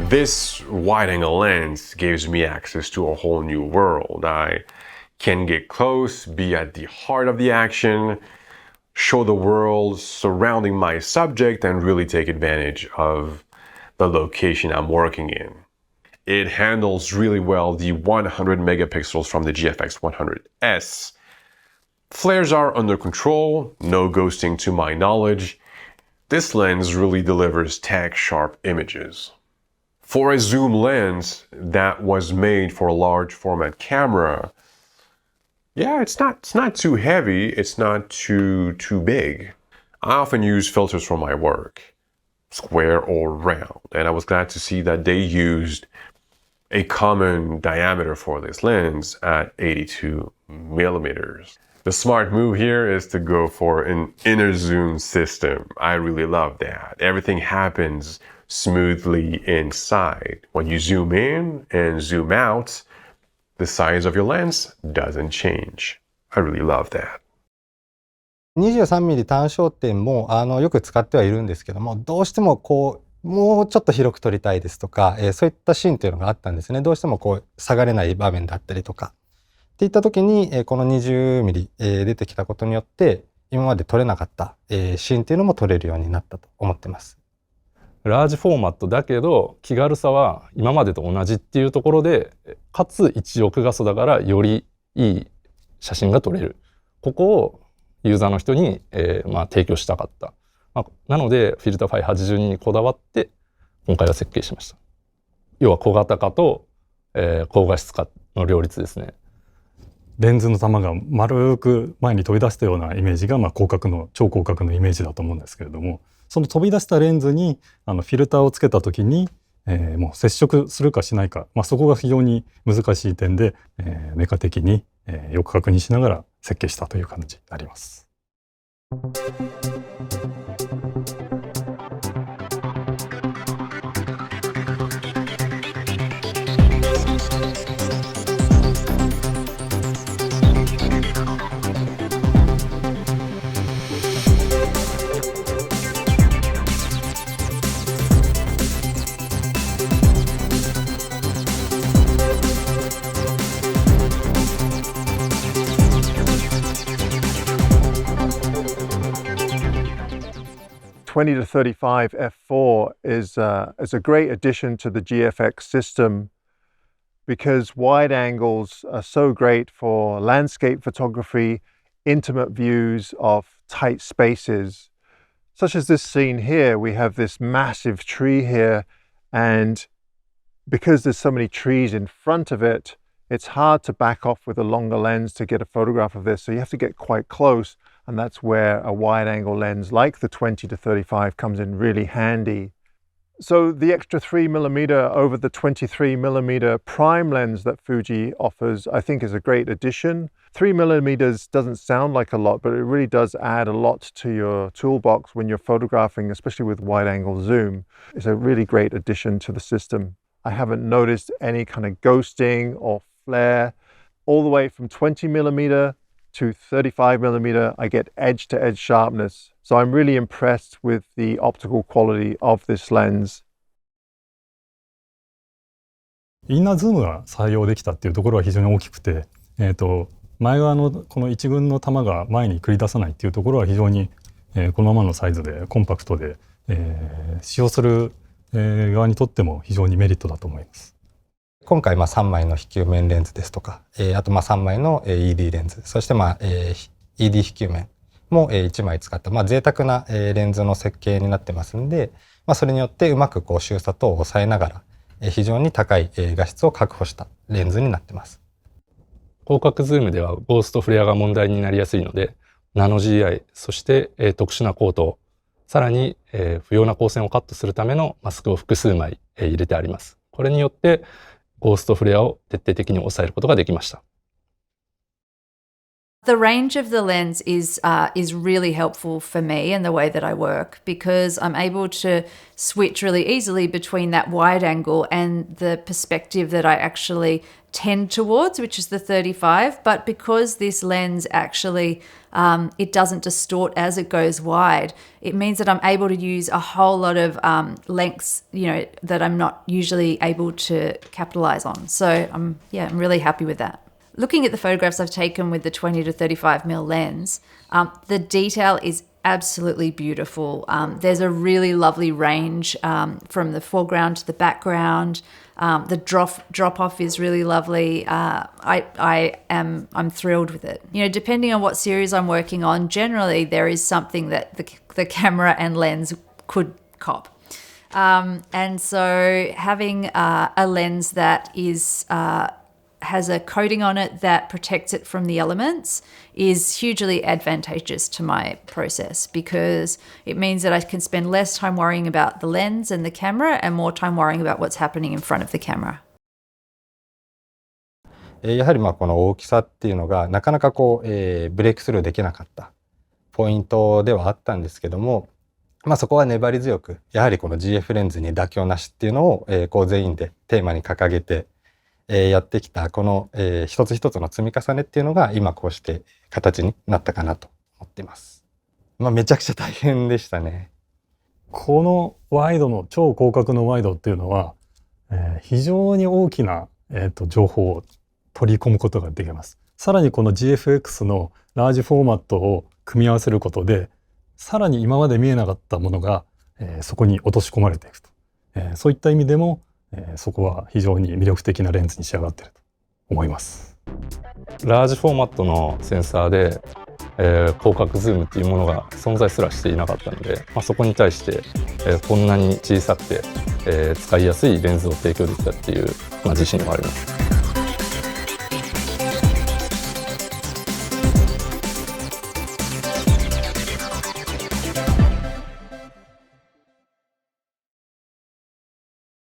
This wide-angle lens gives me access to a whole new world. I can get close, be at the heart of the action, show the world surrounding my subject, and really take advantage of the location I'm working in. It handles really well the 100 megapixels from the GF100S. Flares are under control, no ghosting to my knowledge. This lens really delivers tag-sharp images. For a zoom lens that was made for a large format camera, yeah, it's not too heavy, it's not too big. I often use filters for my work, square or round, and I was glad to see that they used a common diameter for this lens at 82 millimeters. The smart move here is to go for an inner zoom system. I really love that. Everything happens smoothly inside. When you zoom in and zoom out, the size of your lens doesn't change. I really love that. 23mm 単焦点もよく使ってはいるんですけども、どうしてももうちょっと広く撮りたいですとか、そういったシーンというのがあったんですね。どうしても下がれない場面だったりとか。っていった時に、この 20mm、出てきたことによって、今まで撮れなかった、シーンっていうのも撮れるようになったと思ってます。ラージフォーマットだけど気軽さは今までと同じっていうところで、かつ1億画素だからよりいい写真が撮れる。ここをユーザーの人に、提供したかった。なのでフィルター582にこだわって今回は設計しました。要は小型化と、高画質化の両立ですね。レンズの玉が丸く前に飛び出したようなイメージが、超広角のイメージだと思うんですけれども、その飛び出したレンズにフィルターをつけた時に、もう接触するかしないか、そこが非常に難しい点で、メカ的に、よく確認しながら設計したという感じになります。20 to 35 f4 is a great addition to the GFX system because wide angles are so great for landscape photography, intimate views of tight spaces. Such as this scene here, we have this massive tree here, and because there's so many trees in front of it, it's hard to back off with a longer lens to get a photograph of this, so you have to get quite close. And that's where a wide-angle lens like the 20 to 35 comes in really handy. So the extra 3mm over the 23mm prime lens that Fuji offers, I think is a great addition. 3mm doesn't sound like a lot, but it really does add a lot to your toolbox when you're photographing, especially with wide-angle zoom. It's a really great addition to the system. I haven't noticed any kind of ghosting or flare. All the way from 20mm to 35mm, I get edge-to-edge sharpness. So I'm really impressed with the optical quality of this lens. インナーズームが採用できたっていうところは非常に大きくて、前側のこの一群の玉が前に繰り出さないっていうところは非常に、このままのサイズでコンパクトで、使用する、側にとっても非常にメリットだと思います。今回3枚の非球面レンズですとか、あと3枚の ED レンズ、そしてED 非球面も1枚使った、贅沢なレンズの設計になってますんで、それによってうまく周差等を抑えながら、非常に高い画質を確保したレンズになってます。広角ズームではゴーストフレアが問題になりやすいので、ナノ GI、そして、特殊なコート、さらに、不要な光線をカットするためのマスクを複数枚、入れてあります。これによってゴーストフレアを徹底的に抑えることができました。The range of the lens is really helpful for me and the way that I work, because I'm able to switch really easily between that wide angle and the perspective that I actually tend towards, which is the 35. But because this lens actually, it doesn't distort as it goes wide, it means that I'm able to use a whole lot of lengths, that I'm not usually able to capitalize on. So I'm really happy with that. Looking at the photographs I've taken with the 20 to 35mm lens, the detail is absolutely beautiful. There's a really lovely range from the foreground to the background. The drop off is really lovely. I'm thrilled with it. Depending on what series I'm working on, generally there is something that the camera and lens could cop. And so having a lens that has a coating on it that protects it from the elements is hugely advantageous to my process, because it means that I can spend less time worrying about the lens and the camera and more time worrying about what's happening in front of the camera. やはりこの大きさっていうのがなかなかブレイクスルーできなかったポイントではあったんですけども、そこは粘り強くやはりこの GF レンズに妥協なしっていうのを全員でテーマに掲げてやってきたこの一つ一つの積み重ねっていうのが今こうして形になったかなと思っています。めちゃくちゃ大変でしたね。このワイドの超広角のワイドっていうのは、非常に大きな、情報を取り込むことができます。さらにこの GFX のラージフォーマットを組み合わせることで、さらに今まで見えなかったものが、そこに落とし込まれていくと、そういった意味でもそこは非常に魅力的なレンズに仕上がっていると思います。ラージフォーマットのセンサーで、広角ズームっていうものが存在すらしていなかったので、そこに対して、こんなに小さくて、使いやすいレンズを提供できたっていう、自信はあります。